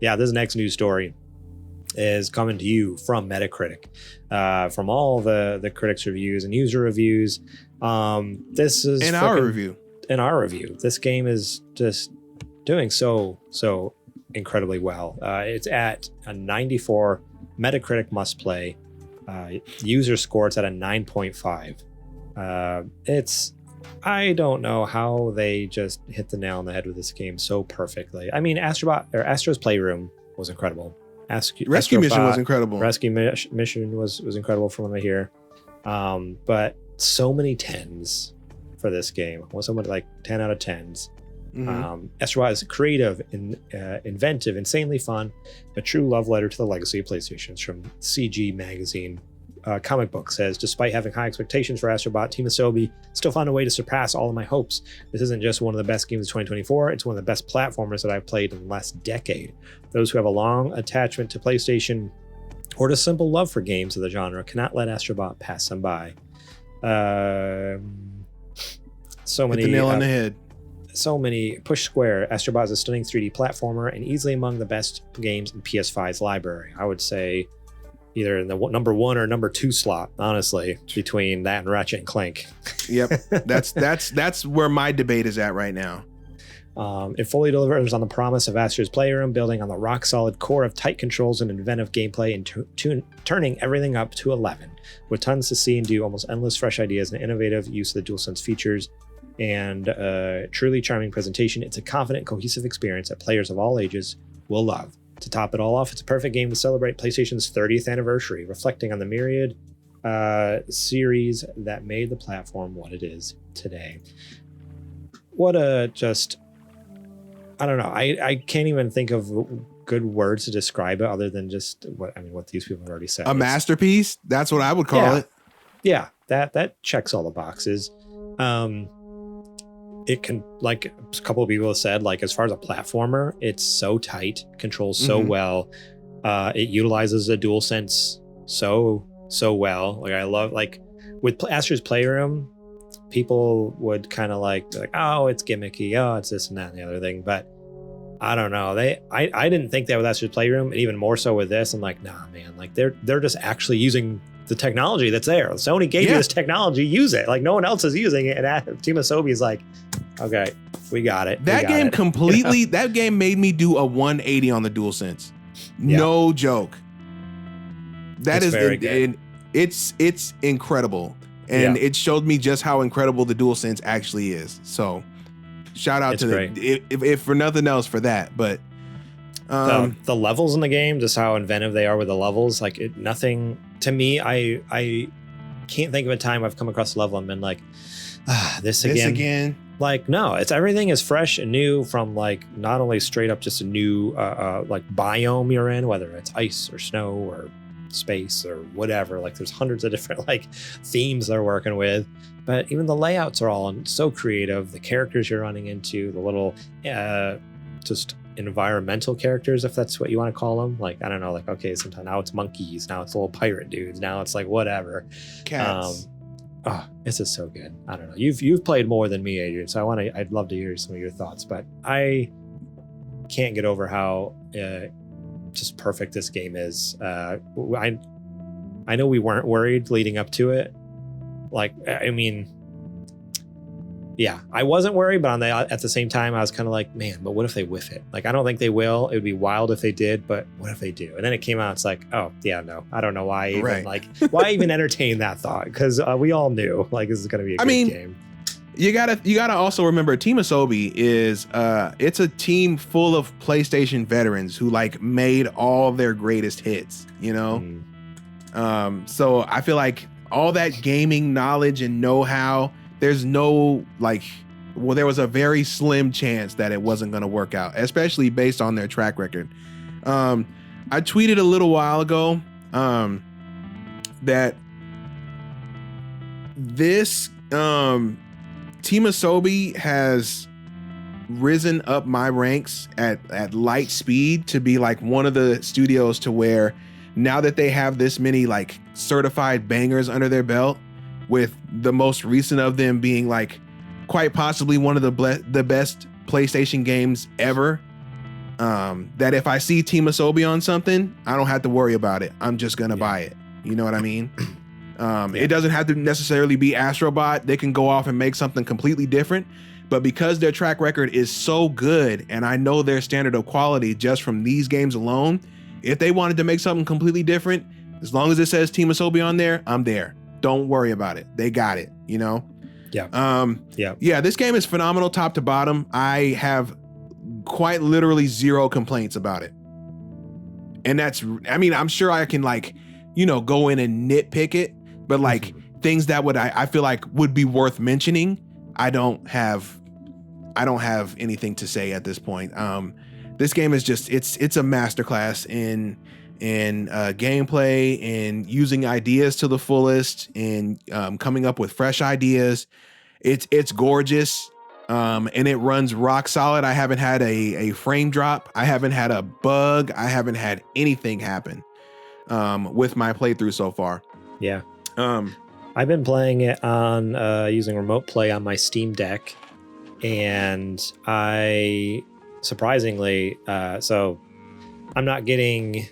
yeah, this next news story is coming to you from Metacritic, from all the critics' reviews and user reviews. This is in our review. This game is just doing so incredibly well. It's at a 94 Metacritic must play. User score, it's at a 9.5. I don't know how they just hit the nail on the head with this game so perfectly. I mean, Astro's Playroom was incredible. Rescue Mission was incredible. Rescue Mission was incredible from what I hear. But so many 10s for this game. Well, so much like 10 out of 10s. Astrobot is creative, inventive, insanely fun, a true love letter to the legacy of PlayStation. From CG Magazine. Comic book says, despite having high expectations for Astrobot, Team Asobi still found a way to surpass all of my hopes. This isn't just one of the best games of 2024, it's one of the best platformers that I've played in the last decade. Those who have a long attachment to PlayStation or just simple love for games of the genre cannot let Astrobot pass them by. So many. Hit the nail on the head. So many. Push Square, Astrobot is a stunning 3D platformer and easily among the best games in PS5's library. I would say either in the number 1 or number 2 slot, honestly, between that and Ratchet and Clank. Yep, that's where my debate is at right now. It fully delivers on the promise of Astro's Playroom, building on the rock-solid core of tight controls and inventive gameplay and turning everything up to 11. With tons to see and do, almost endless fresh ideas and innovative use of the DualSense features, and truly charming presentation, it's a confident, cohesive experience that players of all ages will love. To top it all off, it's a perfect game to celebrate PlayStation's 30th anniversary, reflecting on the myriad series that made the platform what it is today. What a just... I don't know. I can't even think of good words to describe it other than just what these people have already said. A masterpiece? That's what I would call it. Yeah, that checks all the boxes. It can, like a couple of people have said, like as far as a platformer, it's so tight, controls so well. It utilizes a DualSense so well. Like I love, like with Astro's Playroom, people would kind of like, oh, it's gimmicky, oh, it's this and that and the other thing. But I don't know. I didn't think that with Astro's Playroom, and even more so with this. I'm like, nah, man. Like they're just actually using the technology that's there. Sony gave you this technology, use it. Like no one else is using it, and Team Asobi is like, okay, we got it. That game completely. That game made me do a 180 on the DualSense. No joke. That is very good. It's incredible, and it showed me just how incredible the DualSense actually is. So, shout out to them, if for nothing else, for that. But the levels in the game, just how inventive they are with the levels. Like nothing to me. I can't think of a time I've come across a level and been like, this again. Like, no, everything is fresh and new, from like not only straight up just a new like biome you're in, whether it's ice or snow or space or whatever. Like there's hundreds of different like themes they're working with, but even the layouts are all so creative. The characters you're running into, the little just environmental characters, if that's what you want to call them. Like, I don't know, like, okay, sometimes now it's monkeys, now it's little pirate dudes, now it's like whatever. Cats. It's just so good. I don't know. You've played more than me, Adrian, so I'd love to hear some of your thoughts, but I can't get over how just perfect this game is. I know we weren't worried leading up to it. Like, I mean, yeah, I wasn't worried, but at the same time, I was kind of like, man, but what if they whiff it? Like, I don't think they will. It would be wild if they did, but what if they do? And then it came out, it's like, oh, yeah, no, I don't know why why even entertain that thought? Because we all knew, like, this is going to be a good game. You gotta also remember, Team Asobi is it's a team full of PlayStation veterans who like made all their greatest hits, you know? So I feel like all that gaming knowledge and know-how, there's no there was a very slim chance that it wasn't going to work out, especially based on their track record. I tweeted a little while ago that this Team Asobi has risen up my ranks at light speed to be like one of the studios to where now that they have this many like certified bangers under their belt, with the most recent of them being like quite possibly one of the best PlayStation games ever. that if I see Team Asobi on something, I don't have to worry about it. I'm just gonna buy it. You know what I mean? It doesn't have to necessarily be Astrobot. They can go off and make something completely different. But because their track record is so good, and I know their standard of quality just from these games alone, if they wanted to make something completely different, as long as it says Team Asobi on there, I'm there. Don't worry about it. They got it, you know? Yeah. Yeah, this game is phenomenal top to bottom. I have quite literally zero complaints about it. And I'm sure I can go in and nitpick it, but things that I feel like would be worth mentioning, I don't have anything to say at this point. This game is just, it's a masterclass in gameplay and using ideas to the fullest and coming up with fresh ideas. It's gorgeous. And it runs rock solid. I haven't had a frame drop. I haven't had a bug. I haven't had anything happen with my playthrough so far. Yeah. I've been playing it on using remote play on my Steam Deck, and I surprisingly, so I'm not getting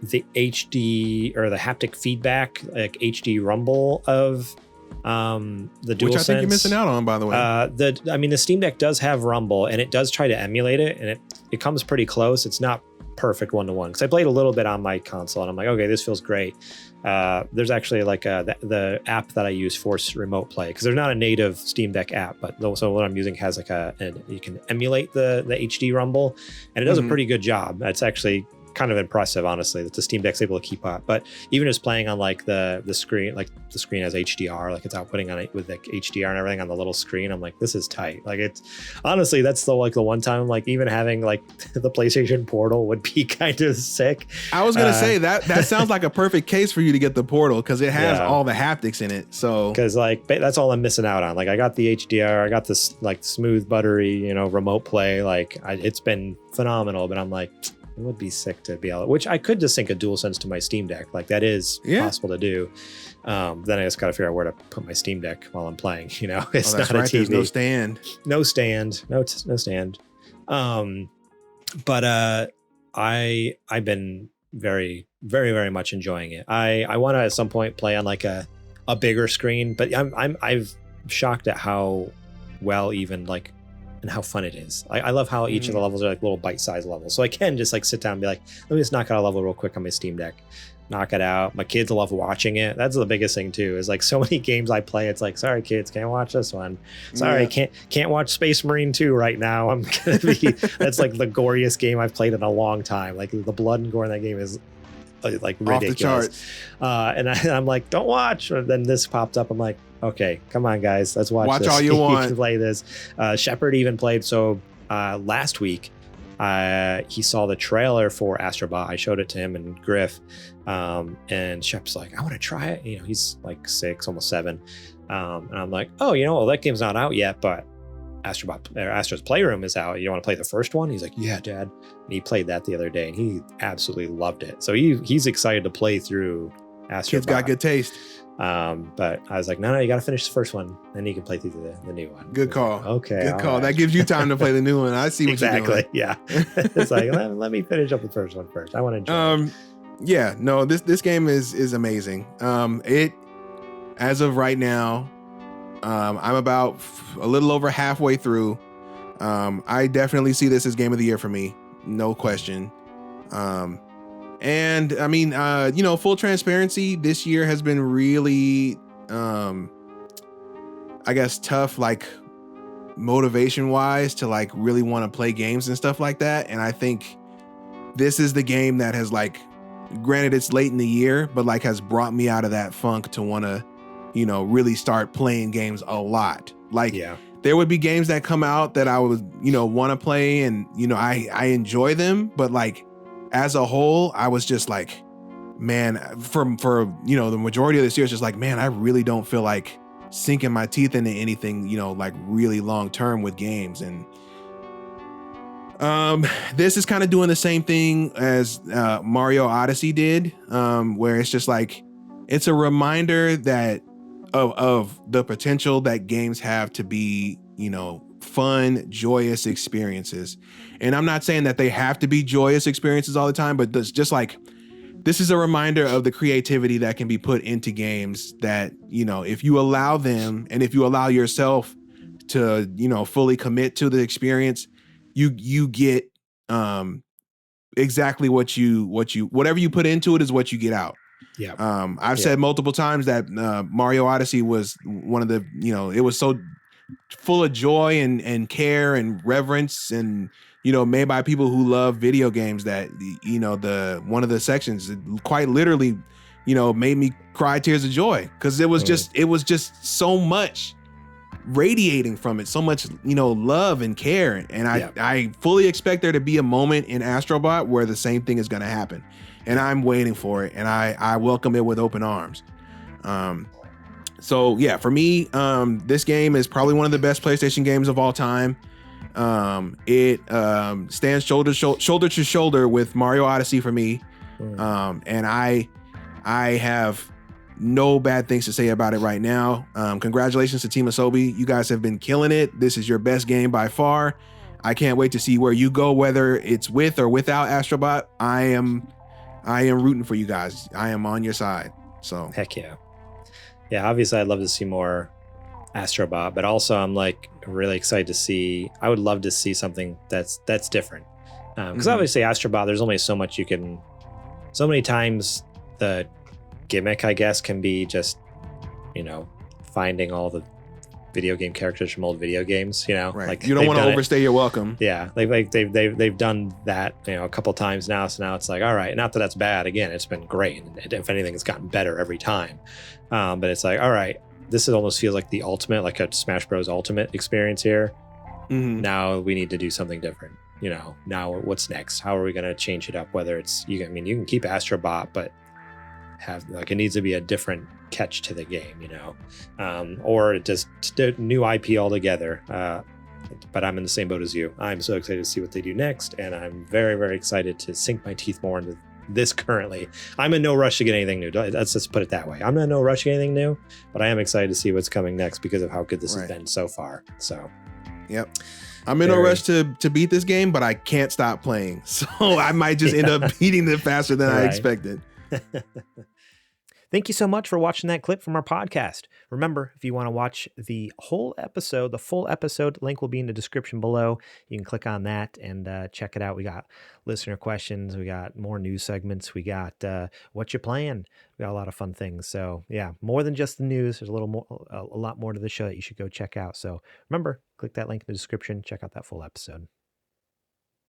the HD or the haptic feedback, like HD rumble of the DualSense, which I think you're missing out on, by the way. The Steam Deck does have rumble, and it does try to emulate it, and it comes pretty close. It's not perfect one-to-one, because I played a little bit on my console, and I'm like, okay, this feels great. There's actually the app that I use for remote play, because there's not a native Steam Deck app, but so what I'm using has you can emulate the HD rumble, and it does a pretty good job. It's actually kind of impressive, honestly, that the Steam Deck's able to keep up. But even just playing on the screen, the screen has HDR, it's outputting on it with HDR and everything on the little screen. I'm like, this is tight. It's honestly, that's the one time even having the PlayStation Portal would be kind of sick. I was gonna say that sounds like a perfect case for you to get the Portal, because it has all the haptics in it. So because that's all I'm missing out on. I got the HDR, I got this smooth, buttery, remote play. It's been phenomenal. But I'm like, it would be sick to be able, which I could just sync a DualSense to my Steam Deck. That is possible to do. Then I just got to figure out where to put my Steam Deck while I'm playing. It's not a TV. There's no stand. No stand. But I've been very, very, very much enjoying it. I want to at some point play on a bigger screen, but I've shocked at how well and how fun it is. I love how each of the levels are little bite-sized levels. So I can just sit down and be let me just knock out a level real quick on my Steam Deck. Knock it out. My kids love watching it. That's the biggest thing too, is so many games I play, it's sorry kids, can't watch this one. Sorry, can't watch Space Marine 2 right now. I'm gonna be that's the goriest game I've played in a long time. The blood and gore in that game is ridiculous. Off the charts. And I'm like, don't watch. And then this popped up. I'm like, okay, come on, guys, let's watch this. All you want. Can play this. Shepard even played. So last week, he saw the trailer for Astrobot. I showed it to him and Griff, and Shep's like, I want to try it. He's 6, almost 7, and I'm like, oh, that game's not out yet, but Astro's Playroom is out. You want to play the first one? He's like, yeah, Dad. And he played that the other day, and he absolutely loved it. So he's excited to play through Astrobot. Kid's got good taste. But I was like, no, you got to finish the first one, then you can play through the new one. Good call. Okay, good call. Right. That gives you time to play the new one. I see what exactly. you're doing. Yeah, it's let me finish up the first one first. I want to enjoy it. Yeah, no, this game is amazing. It, as of right now, I'm about a little over halfway through. I definitely see this as game of the year for me, no question. And I mean, full transparency, this year has been really, I guess, tough, motivation wise to really want to play games and stuff like that. And I think this is the game that has granted it's late in the year, but has brought me out of that funk to want to, really start playing games a lot. There would be games that come out that I would, want to play, and, I enjoy them, but as a whole, I was just man, for the majority of this year, it's just man, I really don't feel sinking my teeth into anything, really long term with games. And this is kind of doing the same thing as Mario Odyssey did, where it's just it's a reminder that of the potential that games have to be, fun, joyous experiences. And I'm not saying that they have to be joyous experiences all the time, but just like, this is a reminder of the creativity that can be put into games that, you know, if you allow them and if you allow yourself to, you know, fully commit to the experience, you get exactly whatever you put into it is what you get out. Yeah. I've said multiple times that Mario Odyssey was one of the, you know, it was so full of joy and care and reverence and, you know, made by people who love video games that, you know, one of the sections quite literally, you know, made me cry tears of joy because it was just so much radiating from it, so much, you know, love and care. And I fully expect there to be a moment in Astrobot where the same thing is going to happen. And I'm waiting for it. And I welcome it with open arms. So yeah, for me, this game is probably one of the best PlayStation games of all time. It stands shoulder to shoulder with Mario Odyssey for me. And I have no bad things to say about it right now. Congratulations to Team Asobi. You guys have been killing it. This is your best game by far. I can't wait to see where you go, whether it's with or without Astrobot. I am rooting for you guys. I am on your side. So heck yeah. Yeah, obviously I'd love to see more Astrobot, but also I'm like really excited to see, I would love to see something that's different. Because obviously Astrobot, there's only so many times the gimmick, I guess, can be just, you know, finding all the video game characters from old video games, you know, right. Like you don't want to overstay your welcome. Yeah. Like they've done that, you know, a couple times now. So now it's like, all right, not that that's bad. Again, it's been great. And if anything, it's gotten better every time. But it's like, all right, this almost feels like the ultimate, like a Smash Bros. Ultimate experience here. Now we need to do something different. You know, now what's next? How are we going to change it up? Whether it's, you can keep Astrobot, but have like, it needs to be a different catch to the game, you know, or just new IP altogether. But I'm in the same boat as you. I'm so excited to see what they do next. And I'm very, very excited to sink my teeth more into this currently. I'm in no rush to get anything new. Let's just put it that way. I'm in no rush to get anything new, but I am excited to see what's coming next because of how good this has been so far. So, yep. I'm in no rush to beat this game, but I can't stop playing. So I might just end up beating it faster than I expected. Thank you so much for watching that clip from our podcast. Remember, if you want to watch the full episode, link will be in the description below. You can click on that and check it out. We got listener questions. We got more news segments. We got what you playing. We got a lot of fun things. So yeah, more than just the news. There's a lot more to the show that you should go check out. So remember, click that link in the description. Check out that full episode.